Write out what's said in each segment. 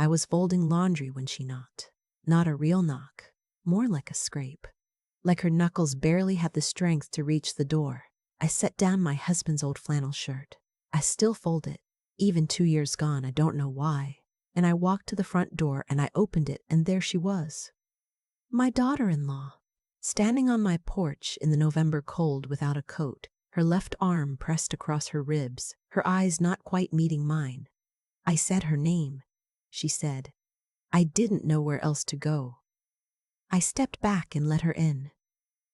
I was folding laundry when she knocked. Not a real knock, more like a scrape. Like her knuckles barely had the strength to reach the door. I set down my husband's old flannel shirt. I still fold it, even 2 years gone, I don't know why. And I walked to the front door and I opened it, and there she was. My daughter-in-law, standing on my porch in the November cold without a coat, her left arm pressed across her ribs, her eyes not quite meeting mine. I said her name. She said, I didn't know where else to go. I stepped back and let her in.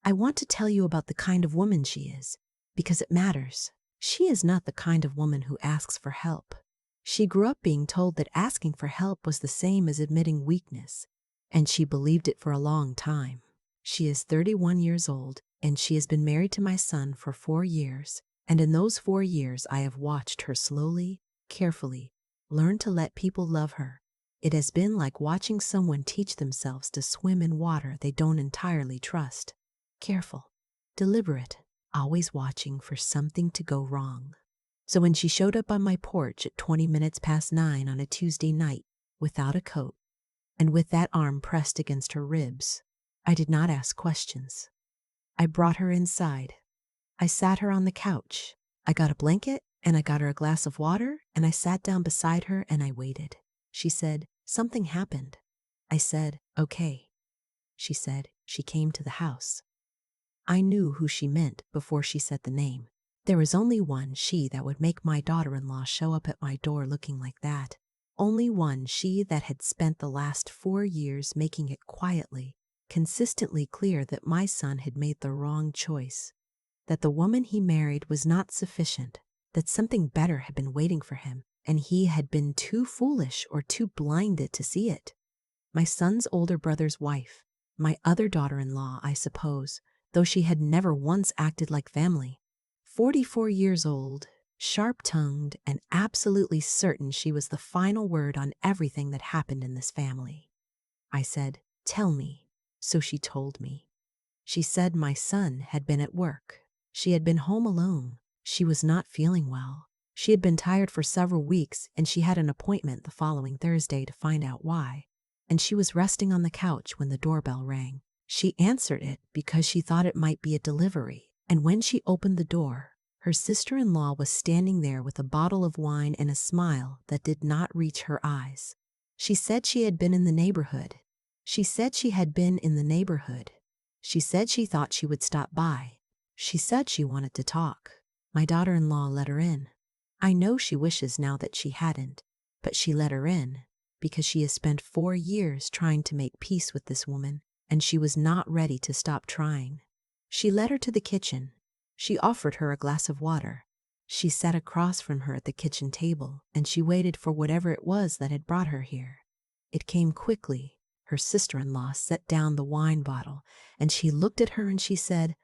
I want to tell you about the kind of woman she is, because it matters. She is not the kind of woman who asks for help. She grew up being told that asking for help was the same as admitting weakness, and she believed it for a long time. She is 31 years old, and she has been married to my son for 4 years, and in those 4 years I have watched her slowly, carefully, learn to let people love her. It has been like watching someone teach themselves to swim in water they don't entirely trust. Careful, deliberate, always watching for something to go wrong. So when she showed up on my porch at 20 minutes past 9 on a Tuesday night, without a coat, and with that arm pressed against her ribs, I did not ask questions. I brought her inside. I sat her on the couch. I got a blanket, and I got her a glass of water, and I sat down beside her and I waited. She said, something happened. I said, okay. She said, she came to the house. I knew who she meant before she said the name. There was only one she that would make my daughter-in-law show up at my door looking like that. Only one she that had spent the last 4 years making it quietly, consistently clear that my son had made the wrong choice, that the woman he married was not sufficient, that something better had been waiting for him, and he had been too foolish or too blinded to see it. My son's older brother's wife, my other daughter-in-law, I suppose, though she had never once acted like family. 44 years old, sharp-tongued, and absolutely certain she was the final word on everything that happened in this family. I said, tell me. So she told me. She said my son had been at work. She had been home alone. She was not feeling well. She had been tired for several weeks, and she had an appointment the following Thursday to find out why. And she was resting on the couch when the doorbell rang. She answered it because she thought it might be a delivery. And when she opened the door, her sister-in-law was standing there with a bottle of wine and a smile that did not reach her eyes. She said she had been in the neighborhood. She said she had been in the neighborhood. She said she thought she would stop by. She said she wanted to talk. My daughter-in-law let her in. I know she wishes now that she hadn't, but she let her in because she has spent 4 years trying to make peace with this woman, and she was not ready to stop trying. She led her to the kitchen. She offered her a glass of water. She sat across from her at the kitchen table, and she waited for whatever it was that had brought her here. It came quickly. Her sister-in-law set down the wine bottle, and she looked at her and she said,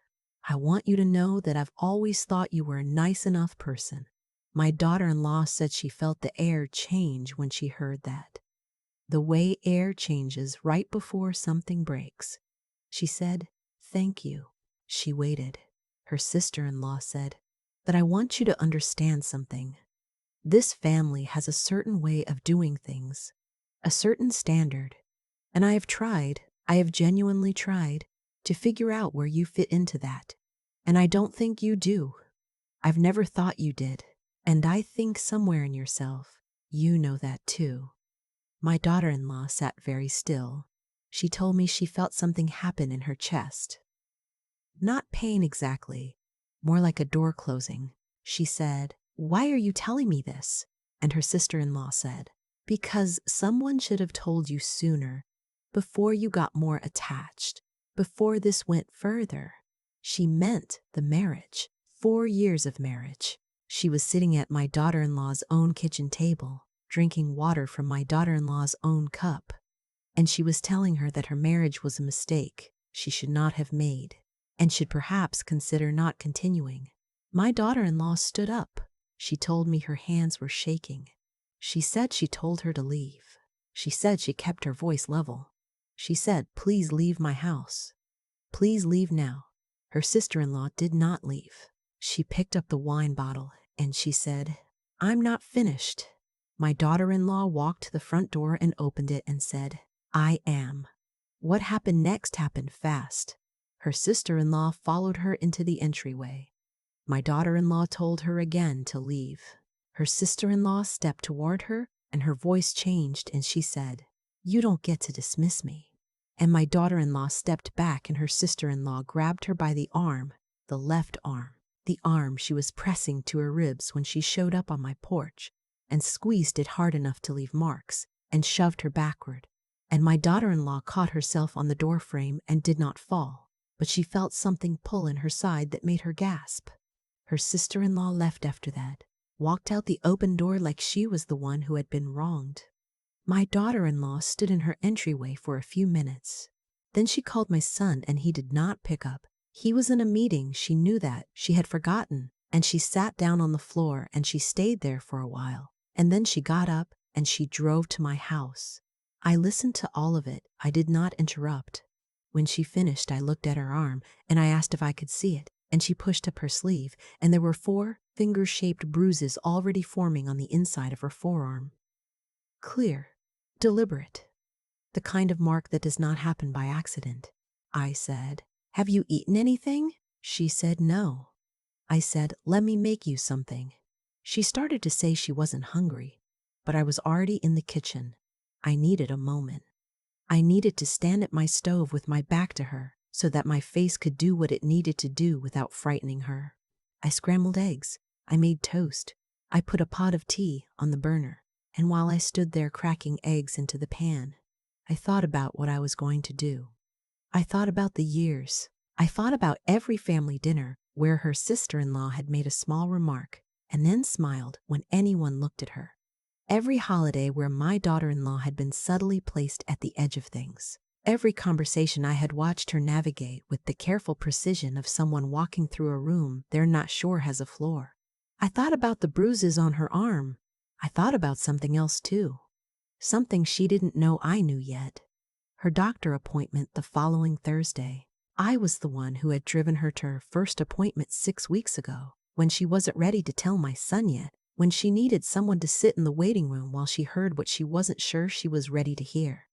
I want you to know that I've always thought you were a nice enough person. My daughter-in-law said she felt the air change when she heard that. The way air changes right before something breaks. She said, thank you. She waited. Her sister-in-law said, but I want you to understand something. This family has a certain way of doing things, a certain standard, and I have genuinely tried, to figure out where you fit into that. And I don't think you do. I've never thought you did, and I think somewhere in yourself, you know that too. My daughter-in-law sat very still. She told me she felt something happen in her chest. Not pain exactly, more like a door closing. She said, why are you telling me this? And her sister-in-law said, because someone should have told you sooner, before you got more attached, before this went further. She meant the marriage, 4 years of marriage. She was sitting at my daughter-in-law's own kitchen table, drinking water from my daughter-in-law's own cup, and she was telling her that her marriage was a mistake she should not have made, and should perhaps consider not continuing. My daughter-in-law stood up. She told me her hands were shaking. She said she told her to leave. She said she kept her voice level. She said, please leave my house. Please leave now. Her sister-in-law did not leave. She picked up the wine bottle and she said, I'm not finished. My daughter-in-law walked to the front door and opened it and said, "I am." What happened next happened fast. Her sister-in-law followed her into the entryway. My daughter-in-law told her again to leave. Her sister-in-law stepped toward her, and her voice changed, and she said, "You don't get to dismiss me." And my daughter-in-law stepped back, and her sister-in-law grabbed her by the arm, the left arm, the arm she was pressing to her ribs when she showed up on my porch, and squeezed it hard enough to leave marks, and shoved her backward. And my daughter-in-law caught herself on the doorframe and did not fall, but she felt something pull in her side that made her gasp. Her sister-in-law left after that, walked out the open door like she was the one who had been wronged. My daughter-in-law stood in her entryway for a few minutes. Then she called my son, and he did not pick up. He was in a meeting. She knew that. She had forgotten, and she sat down on the floor, and she stayed there for a while. And then she got up, and she drove to my house. I listened to all of it. I did not interrupt. When she finished, I looked at her arm, and I asked if I could see it, and she pushed up her sleeve, and there were 4 finger-shaped bruises already forming on the inside of her forearm. Clear, deliberate, the kind of mark that does not happen by accident. I said, "Have you eaten anything?" She said, "No." I said, "Let me make you something." She started to say she wasn't hungry, but I was already in the kitchen. I needed a moment. I needed to stand at my stove with my back to her so that my face could do what it needed to do without frightening her. I scrambled eggs. I made toast. I put a pot of tea on the burner. And while I stood there cracking eggs into the pan, I thought about what I was going to do. I thought about the years. I thought about every family dinner where her sister-in-law had made a small remark and then smiled when anyone looked at her. Every holiday where my daughter-in-law had been subtly placed at the edge of things. Every conversation I had watched her navigate with the careful precision of someone walking through a room they're not sure has a floor. I thought about the bruises on her arm. I thought about something else too. Something she didn't know I knew yet. Her doctor appointment the following Thursday. I was the one who had driven her to her first appointment 6 weeks ago, when she wasn't ready to tell my son yet, when she needed someone to sit in the waiting room while she heard what she wasn't sure she was ready to hear.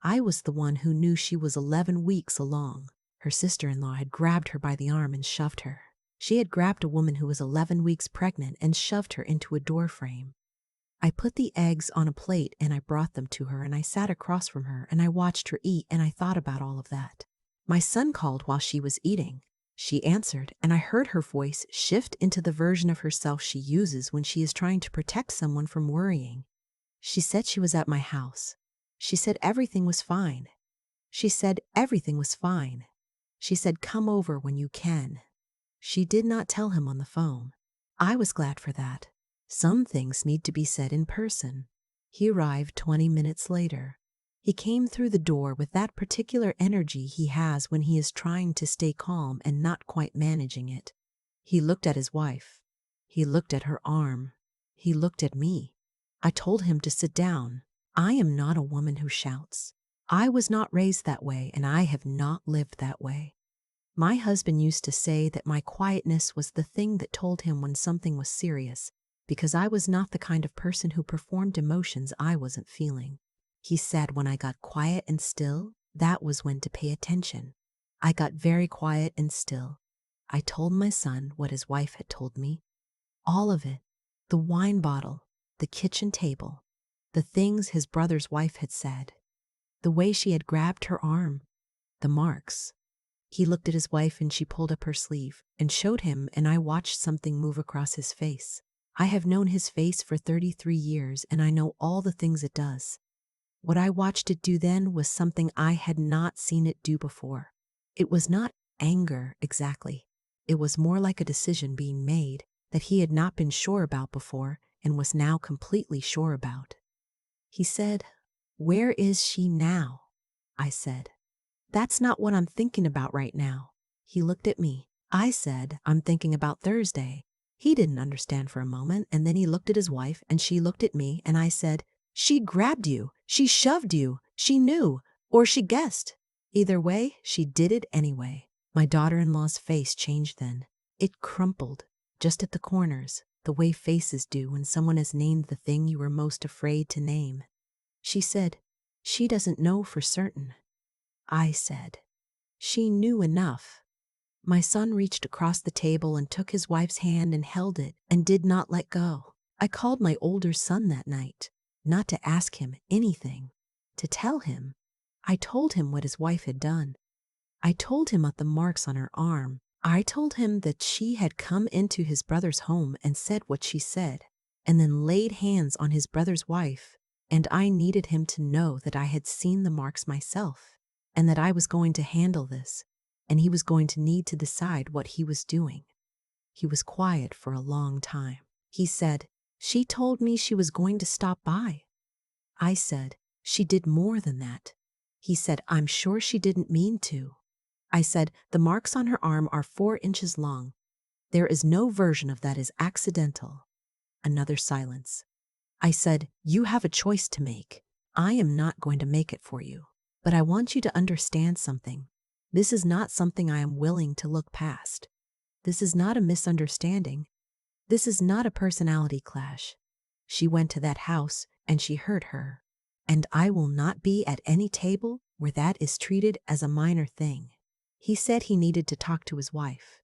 I was the one who knew she was 11 weeks along. Her sister-in-law had grabbed her by the arm and shoved her. She had grabbed a woman who was 11 weeks pregnant and shoved her into a doorframe. I put the eggs on a plate and I brought them to her, and I sat across from her and I watched her eat, and I thought about all of that. My son called while she was eating. She answered, and I heard her voice shift into the version of herself she uses when she is trying to protect someone from worrying. She said she was at my house. She said everything was fine. She said everything was fine. She said, "Come over when you can." She did not tell him on the phone. I was glad for that. Some things need to be said in person. He arrived 20 minutes later. He came through the door with that particular energy he has when he is trying to stay calm and not quite managing it. He looked at his wife. He looked at her arm. He looked at me. I told him to sit down. I am not a woman who shouts. I was not raised that way, and I have not lived that way. My husband used to say that my quietness was the thing that told him when something was serious, because I was not the kind of person who performed emotions I wasn't feeling. He said when I got quiet and still, that was when to pay attention. I got very quiet and still. I told my son what his wife had told me. All of it. The wine bottle, the kitchen table, the things his brother's wife had said, the way she had grabbed her arm, the marks. He looked at his wife and she pulled up her sleeve and showed him, and I watched something move across his face. I have known his face for 33 years and I know all the things it does. What I watched it do then was something I had not seen it do before. It was not anger exactly. It was more like a decision being made that he had not been sure about before and was now completely sure about. He said, "Where is she now?" I said, "That's not what I'm thinking about right now." He looked at me. I said, "I'm thinking about Thursday." He didn't understand for a moment, and then he looked at his wife and she looked at me, and I said, "She grabbed you, she shoved you, she knew, or she guessed. Either way, she did it anyway." My daughter-in-law's face changed then. It crumpled, just at the corners. the way faces do when someone has named the thing you were most afraid to name. She said, she doesn't know for certain. I said, she knew enough. My son reached across the table and took his wife's hand and held it and did not let go. I called my older son that night, not to ask him anything, to tell him. I told him what his wife had done. I told him about the marks on her arm. I told him that she had come into his brother's home and said what she said, and then laid hands on his brother's wife, and I needed him to know that I had seen the marks myself, and that I was going to handle this, and he was going to need to decide what he was doing. He was quiet for a long time. He said, she told me she was going to stop by. I said, she did more than that. He said, I'm sure she didn't mean to. I said, the marks on her arm are 4 inches long. There is no version of that is accidental. Another silence. I said, you have a choice to make. I am not going to make it for you. But I want you to understand something. This is not something I am willing to look past. This is not a misunderstanding. This is not a personality clash. She went to that house and she hurt her. And I will not be at any table where that is treated as a minor thing. He said he needed to talk to his wife.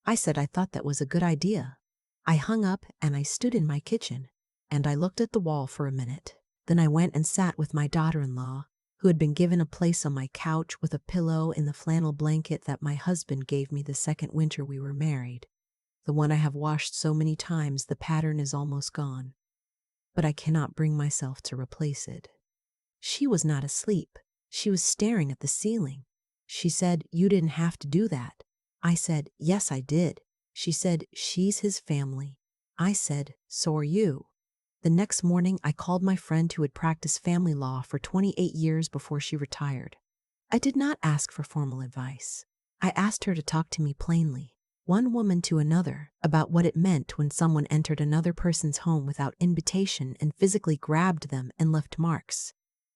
I said I thought that was a good idea. I hung up and I stood in my kitchen and I looked at the wall for a minute. Then I went and sat with my daughter-in-law, who had been given a place on my couch with a pillow in the flannel blanket that my husband gave me the second winter we were married. The one I have washed so many times the pattern is almost gone, but I cannot bring myself to replace it. She was not asleep. She was staring at the ceiling. She said, you didn't have to do that. I said, yes, I did. She said, she's his family. I said, so are you. The next morning, I called my friend who had practiced family law for 28 years before she retired. I did not ask for formal advice. I asked her to talk to me plainly, one woman to another, about what it meant when someone entered another person's home without invitation and physically grabbed them and left marks.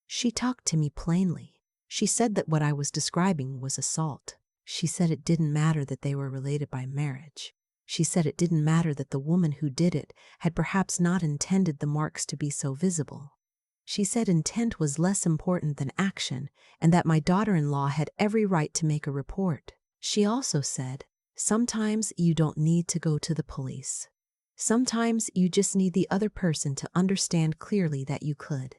She talked to me plainly. She said that what I was describing was assault. She said it didn't matter that they were related by marriage. She said it didn't matter that the woman who did it had perhaps not intended the marks to be so visible. She said intent was less important than action and that my daughter-in-law had every right to make a report. She also said, sometimes you don't need to go to the police. Sometimes you just need the other person to understand clearly that you could.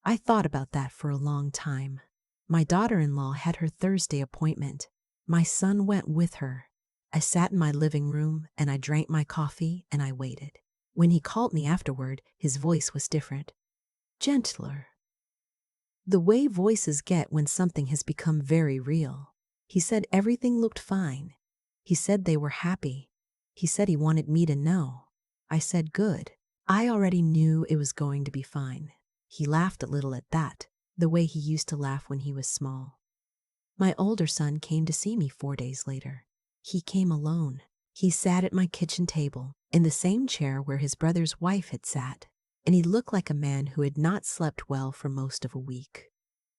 I thought about that for a long time. My daughter-in-law had her Thursday appointment. My son went with her. I sat in my living room and I drank my coffee and I waited. When he called me afterward, his voice was different, gentler. The way voices get when something has become very real. He said everything looked fine. He said they were happy. He said he wanted me to know. I said good. I already knew it was going to be fine. He laughed a little at that, the way he used to laugh when he was small. My older son came to see me 4 days later. He came alone. He sat at my kitchen table, in the same chair where his brother's wife had sat, and he looked like a man who had not slept well for most of a week.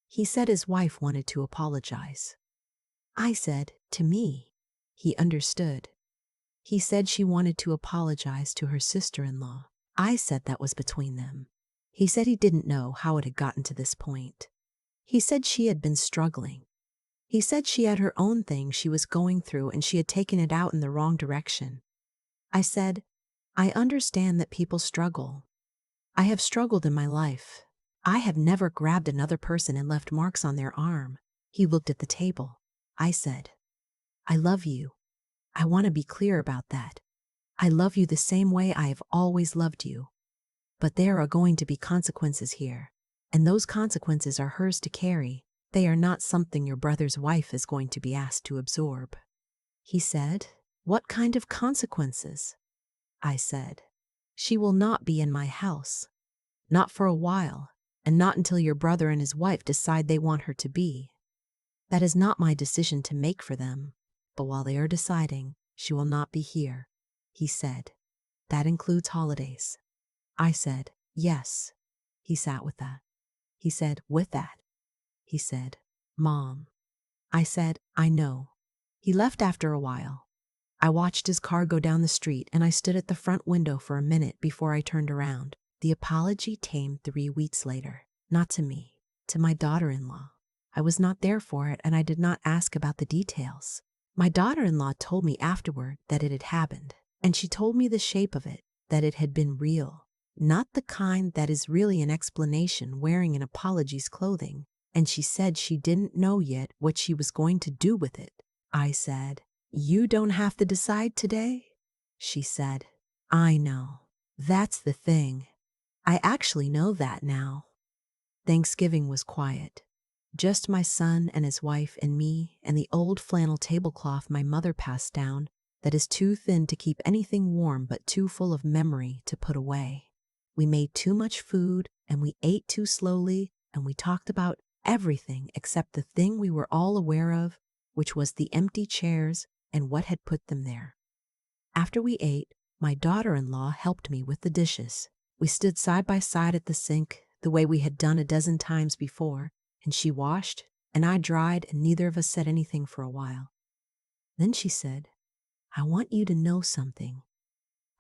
He said his wife wanted to apologize. I said, to me. He understood. He said she wanted to apologize to her sister-in-law. I said that was between them. He said he didn't know how it had gotten to this point. He said she had been struggling. He said she had her own thing she was going through and she had taken it out in the wrong direction. I said, I understand that people struggle. I have struggled in my life. I have never grabbed another person and left marks on their arm. He looked at the table. I said, I love you. I want to be clear about that. I love you the same way I have always loved you. But there are going to be consequences here, and those consequences are hers to carry. They are not something your brother's wife is going to be asked to absorb. He said, what kind of consequences? I said, she will not be in my house. Not for a while, and not until your brother and his wife decide they want her to be. That is not my decision to make for them, but while they are deciding, she will not be here. He said, that includes holidays. I said, yes. He sat with that. He said, with that. He said, Mom. I said, I know. He left after a while. I watched his car go down the street and I stood at the front window for a minute before I turned around. The apology came 3 weeks later. Not to me, to my daughter-in-law. I was not there for it and I did not ask about the details. My daughter-in-law told me afterward that it had happened, and she told me the shape of it, that it had been real. Not the kind that is really an explanation wearing an apology's clothing, and she said she didn't know yet what she was going to do with it. I said, "You don't have to decide today?" She said, "I know. That's the thing. I actually know that now." Thanksgiving was quiet. Just my son and his wife and me and the old flannel tablecloth my mother passed down that is too thin to keep anything warm but too full of memory to put away. We made too much food and we ate too slowly and we talked about everything except the thing we were all aware of, which was the empty chairs and what had put them there. After we ate, my daughter-in-law helped me with the dishes. We stood side by side at the sink, the way we had done a dozen times before, and she washed, and I dried, and neither of us said anything for a while. Then she said, "I want you to know something."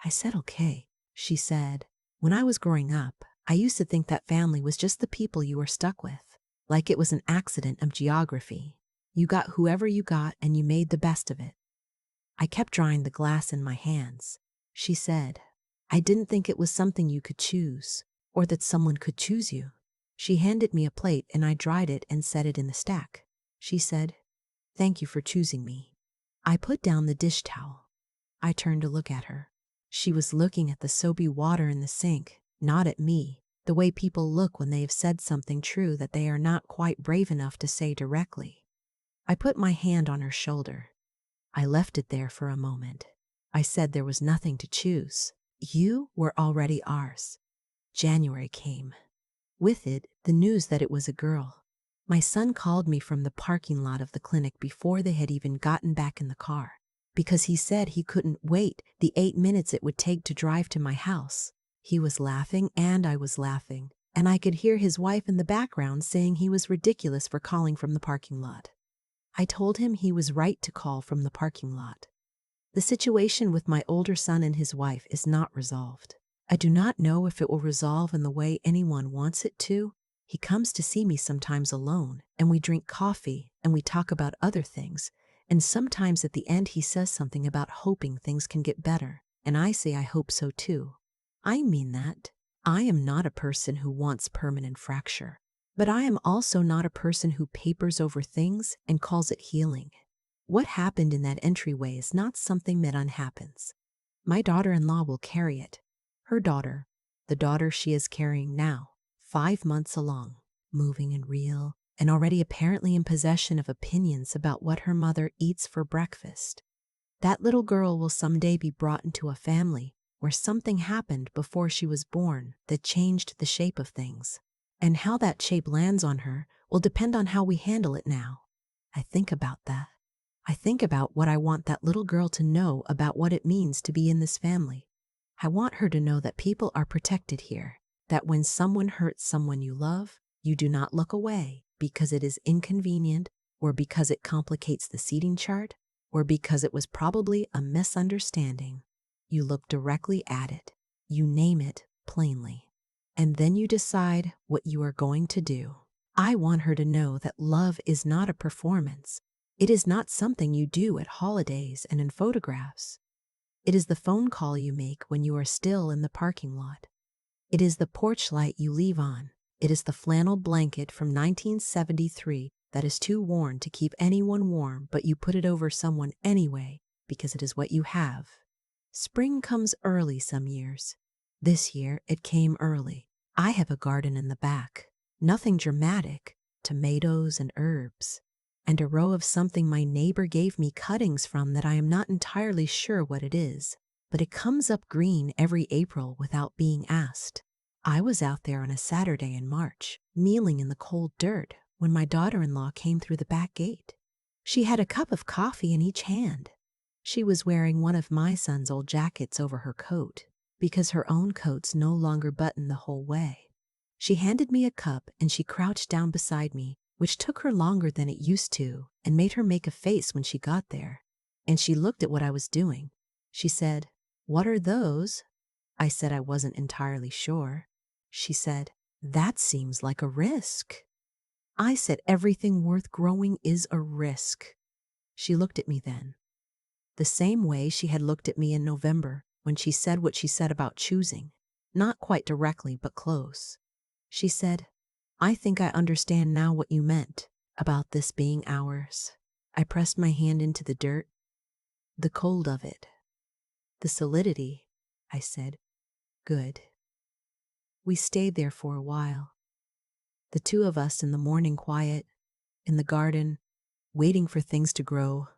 I said, "Okay." She said, "When I was growing up, I used to think that family was just the people you were stuck with, like it was an accident of geography. You got whoever you got and you made the best of it." I kept drying the glass in my hands. She said, "I didn't think it was something you could choose, or that someone could choose you." She handed me a plate and I dried it and set it in the stack. She said, "Thank you for choosing me." I put down the dish towel. I turned to look at her. She was looking at the soapy water in the sink, not at me, the way people look when they have said something true that they are not quite brave enough to say directly. I put my hand on her shoulder. I left it there for a moment. I said there was nothing to choose. You were already ours. January came. With it, the news that it was a girl. My son called me from the parking lot of the clinic before they had even gotten back in the car, because he said he couldn't wait the 8 minutes it would take to drive to my house. He was laughing and I was laughing, and I could hear his wife in the background saying he was ridiculous for calling from the parking lot. I told him he was right to call from the parking lot. The situation with my older son and his wife is not resolved. I do not know if it will resolve in the way anyone wants it to. He comes to see me sometimes alone, and we drink coffee, and we talk about other things, and sometimes at the end he says something about hoping things can get better, and I say I hope so too. I mean that. I am not a person who wants permanent fracture, but I am also not a person who papers over things and calls it healing. What happened in that entryway is not something that unhappens. My daughter-in-law will carry it. Her daughter, the daughter she is carrying now, 5 months along, moving and real, and already apparently in possession of opinions about what her mother eats for breakfast. That little girl will someday be brought into a family where something happened before she was born that changed the shape of things. And how that shape lands on her will depend on how we handle it now. I think about that. I think about what I want that little girl to know about what it means to be in this family. I want her to know that people are protected here, that when someone hurts someone you love, you do not look away because it is inconvenient or because it complicates the seating chart or because it was probably a misunderstanding. You look directly at it. You name it plainly. And then you decide what you are going to do. I want her to know that love is not a performance. It is not something you do at holidays and in photographs. It is the phone call you make when you are still in the parking lot. It is the porch light you leave on. It is the flannel blanket from 1973 that is too worn to keep anyone warm, but you put it over someone anyway because it is what you have. Spring comes early some years. This year it came early. I have a garden in the back. Nothing dramatic, tomatoes and herbs, and a row of something my neighbor gave me cuttings from that I am not entirely sure what it is, but it comes up green every April without being asked. I was out there on a Saturday in March, mealing in the cold dirt, when my daughter-in-law came through the back gate. She had a cup of coffee in each hand. She was wearing one of my son's old jackets over her coat, because her own coats no longer button the whole way. She handed me a cup and she crouched down beside me, which took her longer than it used to and made her make a face when she got there. And she looked at what I was doing. She said, "What are those?" I said I wasn't entirely sure. She said, "That seems like a risk." I said, "Everything worth growing is a risk." She looked at me then, the same way she had looked at me in November when she said what she said about choosing. Not quite directly, but close. She said, "I think I understand now what you meant about this being ours." I pressed my hand into the dirt, the cold of it, the solidity. I said, "Good." We stayed there for a while, the two of us in the morning quiet, in the garden, waiting for things to grow,